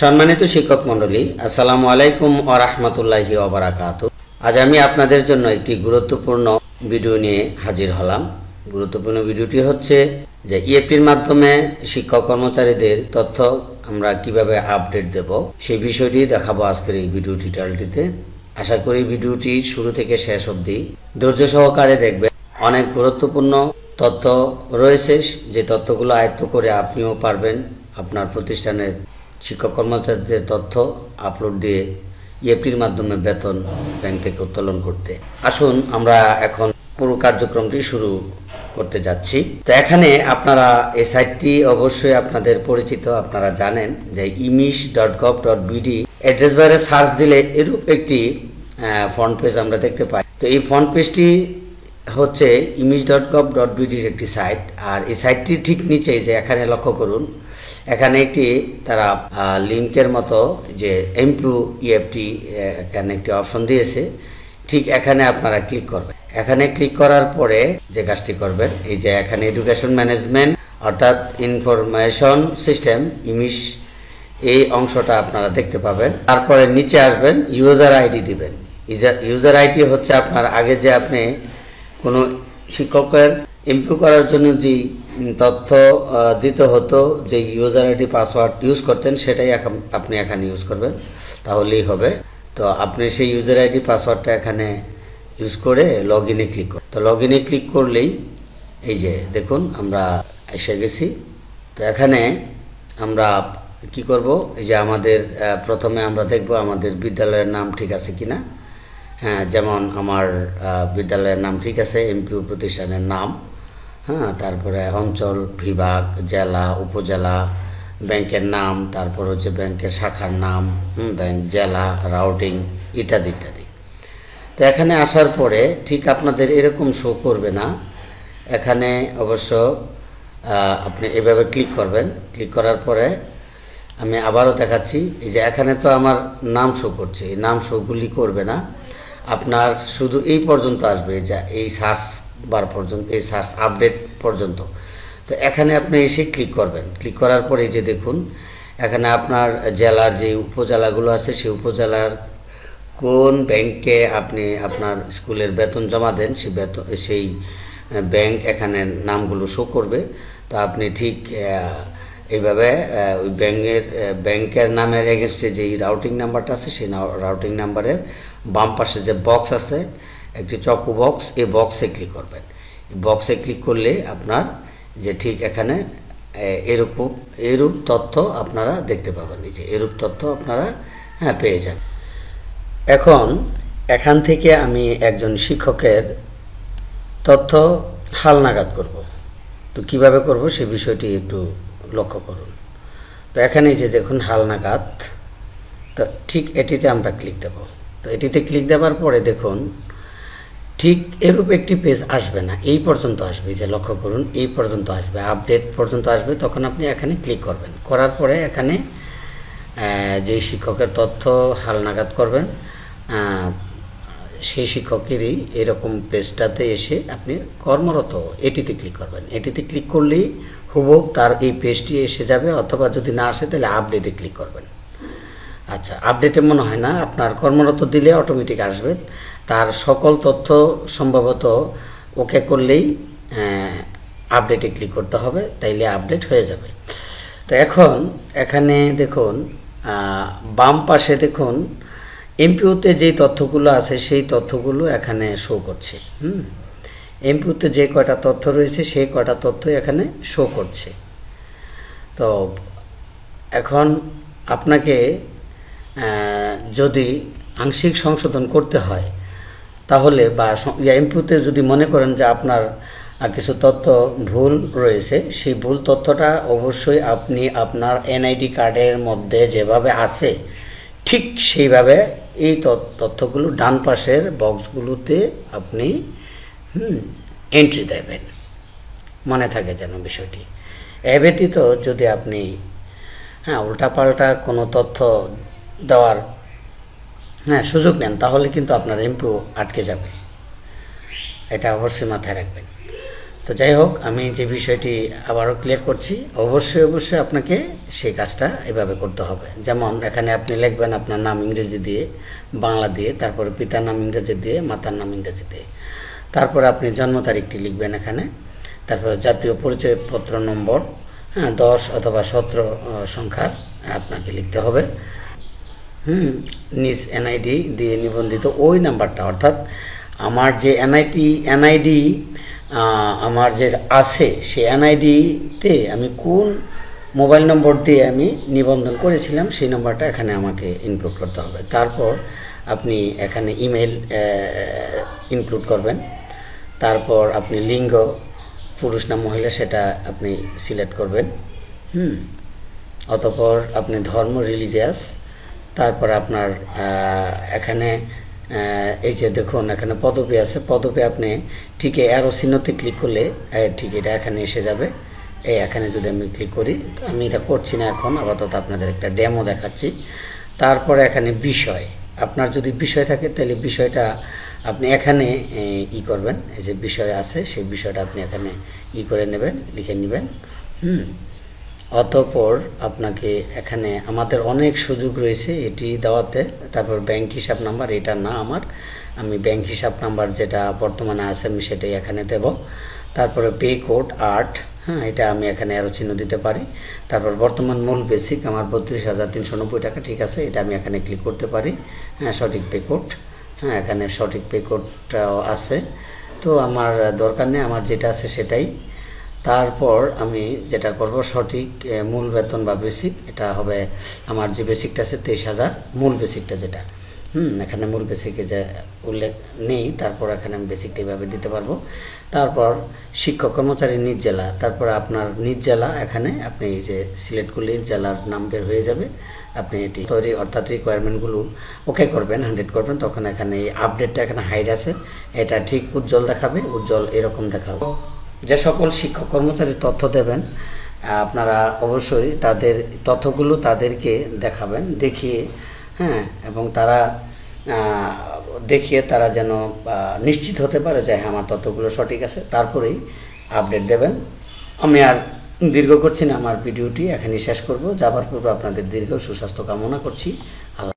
সম্মানিত শিক্ষক মণ্ডলী, আসসালামু আলাইকুম ওয়া রাহমাতুল্লাহি ওয়া বারাকাতুহু। আজ আমি আপনাদের জন্য একটি গুরুত্বপূর্ণ ভিডিও নিয়ে হাজির হলাম। গুরুত্বপূর্ণ ভিডিওটি হচ্ছে যে ইএফটির মাধ্যমে শিক্ষক কর্মচারীদের তথ্য আমরা কিভাবে আপডেট দেব সেই বিষয়টি দেখাবো আজকের এই ভিডিও টিউটোরিয়ালটিতে। আশা করি ভিডিওটি শুরু থেকে শেষ অবধি ধৈর্য সহকারে দেখবেন। অনেক গুরুত্বপূর্ণ তথ্য রয়েছে, যে তথ্যগুলো আয়ত্ত করে আপনিও পারবেন আপনার প্রতিষ্ঠানের শিক্ষক কর্মচারীদের তথ্য আপলোড দিয়ে ইএফটির মাধ্যমে বেতন ব্যাংক থেকে উত্তোলন করতে। আসুন আমরা এখন পুরো কার্যক্রমটি শুরু করতে যাচ্ছি। তো এখানে আপনারা এই সাইটটি অবশ্যই আপনাদের পরিচিত, আপনারা জানেন যে imish.gov.bd অ্যাড্রেস বারে সার্চ দিলে এরূপ একটি ফ্রন্ট পেজ আমরা দেখতে পাই। তো এই ফ্রন্ট পেজটি হচ্ছে imish.gov.bd এর একটি সাইট। আর এই সাইটটির ঠিক নিচেই যে এখানে লক্ষ্য করুন, এখানে একটি তারা লিঙ্কের মতো যে এমপ্লু ইএফটি এখানে একটি অপশন দিয়েছে। ঠিক এখানে আপনারা ক্লিক করবেন। এখানে ক্লিক করার পরে যে কাজটি করবেন, এই যে এখানে এডুকেশন ম্যানেজমেন্ট অর্থাৎ ইনফরমেশন সিস্টেম ইমিশ এই অংশটা আপনারা দেখতে পাবেন। তারপরে নিচে আসবেন, ইউজার আইডি দিবেন। ইউজার আইডি হচ্ছে আপনার আগে যে আপনি কোনো শিক্ষকের ইমপ্রুভ করার জন্য যে তথ্য দিতে হতো, যে ইউজার আইডি পাসওয়ার্ড ইউজ করতেন, সেটাই আপনি এখানে ইউজ করবেন, তাহলেই হবে। তো আপনি সেই ইউজার আইডি পাসওয়ার্ডটা এখানে ইউজ করে লগ ইনে ক্লিক করুন। তো লগ ইনে ক্লিক করলেই এই যে দেখুন আমরা এসে গেছি। তো এখানে আমরা কি করব, এই যে আমাদের প্রথমে আমরা দেখব আমাদের বিদ্যালয়ের নাম ঠিক আছে কিনা। হ্যাঁ, যেমন আমার বিদ্যালয়ের নাম ঠিক আছে, এমপিও প্রতিষ্ঠানের নাম। হ্যাঁ, তারপরে অঞ্চল, বিভাগ, জেলা, উপজেলা, ব্যাংকের নাম, তারপর হচ্ছে ব্যাংকের শাখার নাম, ব্যাংক, জেলা, রাউটিং ইত্যাদি ইত্যাদি। তো এখানে আসার পরে ঠিক আপনাদের এরকম শো করবে না। এখানে অবশ্য আপনি এভাবে ক্লিক করবেন। ক্লিক করার পরে আমি আবারও দেখাচ্ছি, এই যে এখানে তো আমার নাম শো করছে, এই নাম শোগুলি করবে না, আপনার শুধু এই পর্যন্ত আসবে, যা এই সার্চ বার পর্যন্ত, এই সার্চ আপডেট পর্যন্ত। তো এখানে আপনি এসে ক্লিক করবেন। ক্লিক করার পরে যে দেখুন এখানে আপনার জেলার যে উপজেলাগুলো আছে, সেই উপজেলার কোন ব্যাংকে আপনি আপনার স্কুলের বেতন জমা দেন, সেই ব্যাংক এখানে নামগুলো শো করবে। তো আপনি ঠিক এইভাবে ওই ব্যাংকের নামের এগেনস্টে যেই রাউটিং নাম্বারটা আছে, সেই রাউটিং নাম্বারের বাম পাশে যে বক্স আছে, একটি চকু বক্স, এই বক্সে ক্লিক করবেন। এই বক্সে ক্লিক করলে আপনার যে ঠিক এখানে এরূপ তথ্য আপনারা দেখতে পাবেন। এই যে এরূপ তথ্য আপনারা পেয়ে যান। এখন এখান থেকে আমি একজন শিক্ষকের তথ্য হালনাগাদ করব। তো কিভাবে করব সে বিষয়টি একটু লক্ষ্য করুন। তো এখানে যে দেখুন হালনাগাদ, তো ঠিক এটিতে আমরা ক্লিক দেব। তো এটিতে ক্লিক দেওয়ার পরে দেখুন ঠিক এরূপ একটি পেজ আসবে না, এই পর্যন্ত আসবে, যে লক্ষ্য করুন এই পর্যন্ত আসবে, আপডেট পর্যন্ত আসবে। তখন আপনি এখানে ক্লিক করবেন। করার পরে এখানে যে শিক্ষকের তথ্য হালনাগাদ করবেন সেই শিক্ষকেরই এরকম পেজটাতে এসে আপনি কর্মরত এটিতে ক্লিক করবেন। এটিতে ক্লিক করলেই হুবহু তার এই পেজটি এসে যাবে, অথবা যদি না আসে তাহলে আপডেটে ক্লিক করবেন। আচ্ছা, আপডেটে মনে হয় না, আপনার কর্মরত দিলে অটোমেটিক আসবে। তার সকল তথ্য সম্ভবত ওকে করলেই আপডেটে ক্লিক করতে হবে, তাইলে আপডেট হয়ে যাবে। তো এখন এখানে দেখুন বাম পাশে দেখুন এমপিওতে যেই তথ্যগুলো আছে সেই তথ্যগুলো এখানে শো করছে। এমপিওতে যে কয়টা তথ্য রয়েছে সেই কয়টা তথ্য এখানে শো করছে। তো এখন আপনাকে যদি আংশিক সংশোধন করতে হয়, তাহলে বা এমপিওতে যদি মনে করেন যে আপনার কিছু তথ্য ভুল রয়েছে, সেই ভুল তথ্যটা অবশ্যই আপনি আপনার এনআইডি কার্ডের মধ্যে যেভাবে আছে ঠিক সেইভাবে এই তথ্যগুলো ডান পাশের বক্সগুলোতে আপনি এন্ট্রি দেবেন। মনে থাকে যেন বিষয়টি। এ ব্যতীত যদি আপনি উল্টাপাল্টা কোনো তথ্য দেওয়ার সুযোগ নেন, তাহলে কিন্তু আপনার এমপিও আটকে যাবে। এটা অবশ্যই মাথায় রাখবেন। তো যাই হোক, আমি যে বিষয়টি আবারও ক্লিয়ার করছি, অবশ্যই আপনাকে সেই কাজটা এভাবে করতে হবে। যেমন এখানে আপনি লিখবেন আপনার নাম ইংরেজি দিয়ে, বাংলা দিয়ে, তারপরে পিতার নাম ইংরেজি দিয়ে, মাতার নাম ইংরেজি দিয়ে, তারপরে আপনি জন্ম তারিখটি লিখবেন এখানে, তারপরে জাতীয় পরিচয়পত্র নম্বর 10 অথবা 17 সংখ্যার আপনাকে লিখতে হবে। নিজ এনআইডি দিয়ে নিবন্ধিত ওই নাম্বারটা, অর্থাৎ আমার যে এনআইডি আমার যে আছে সে এনআইডিতে আমি কোন মোবাইল নম্বর দিয়ে আমি নিবন্ধন করেছিলাম সেই নম্বরটা এখানে আমাকে ইনক্লুড করতে হবে। তারপর আপনি এখানে ইমেল ইনক্লুড করবেন। তারপর আপনি লিঙ্গ পুরুষ না মহিলা সেটা আপনি সিলেক্ট করবেন। অতঃপর আপনি ধর্ম রিলিজিয়াস, তারপর আপনার এখানে এই যে দেখুন এখানে পদবি আছে, পদবি আপনি ঠিক অ্যারো চিহ্নতে ক্লিক করলে ঠিক এটা এখানে এসে যাবে। এখানে যদি আমি ক্লিক করি, আমি এটা করছি না এখন, আপাতত আপনাদের একটা ডেমো দেখাচ্ছি। তারপরে এখানে বিষয়, আপনার যদি বিষয় থাকে তাহলে বিষয়টা আপনি এখানে করবেন, এই যে বিষয় আছে সেই বিষয়টা আপনি এখানে করে নেবেন, লিখে নেবেন। অতঃপর আপনাকে এখানে আমাদের অনেক সুযোগ রয়েছে এটি দেওয়াতে। তারপর ব্যাংক হিসাব নাম্বার, এটা না আমি ব্যাংক হিসাব নাম্বার যেটা বর্তমানে আছে আমি সেটাই এখানে দেব। তারপরে পে কোড 8, এটা আমি এখানে আরও চিহ্ন দিতে পারি। তারপর বর্তমান মূল বেসিক আমার 32,390 টাকা, ঠিক আছে, এটা আমি এখানে ক্লিক করতে পারি। সঠিক পে কোড, এখানে সঠিক পে কোডটাও আছে, তো আমার দরকার নেই, আমার যেটা আছে সেটাই। তারপর আমি যেটা করব, সঠিক মূল বেতন বা বেসিক, এটা হবে আমার যে বেসিকটা আছে 23,000, মূল বেসিকটা যেটা এখানে মূল বেসিকে যে উল্লেখ নেই, তারপর এখানে আমি বেসিকটা এইভাবে দিতে পারবো। তারপর শিক্ষক কর্মচারী নিজ জেলা, তারপর আপনার নিজ জেলা এখানে আপনি এই যে সিলেক্ট করলে জেলার নাম বের হয়ে যাবে। আপনি এটি তৈরি অর্থাৎ রিকোয়ারমেন্টগুলো ওকে করবেন, 100 করবেন, তখন এখানে এই আপডেটটা এখানে হাইড আছে, এটা ঠিক উজ্জ্বল দেখাবে, উজ্জ্বল এরকম দেখাবে। যে সকল শিক্ষক কর্মচারী তথ্য দেবেন আপনারা অবশ্যই তাদের তথ্যগুলো তাদেরকে দেখাবেন, দেখিয়ে এবং তারা দেখিয়ে তারা যেন নিশ্চিত হতে পারে যে হ্যাঁ আমার তথ্যগুলো সঠিক আছে, তারপরেই আপডেট দেবেন। আমি আর দীর্ঘ করছি না, আমার ভিডিওটি এখানেই শেষ করব। যাবার পূর্বে আপনাদের দীর্ঘ সুস্বাস্থ্য কামনা করছি। আল্লাহ।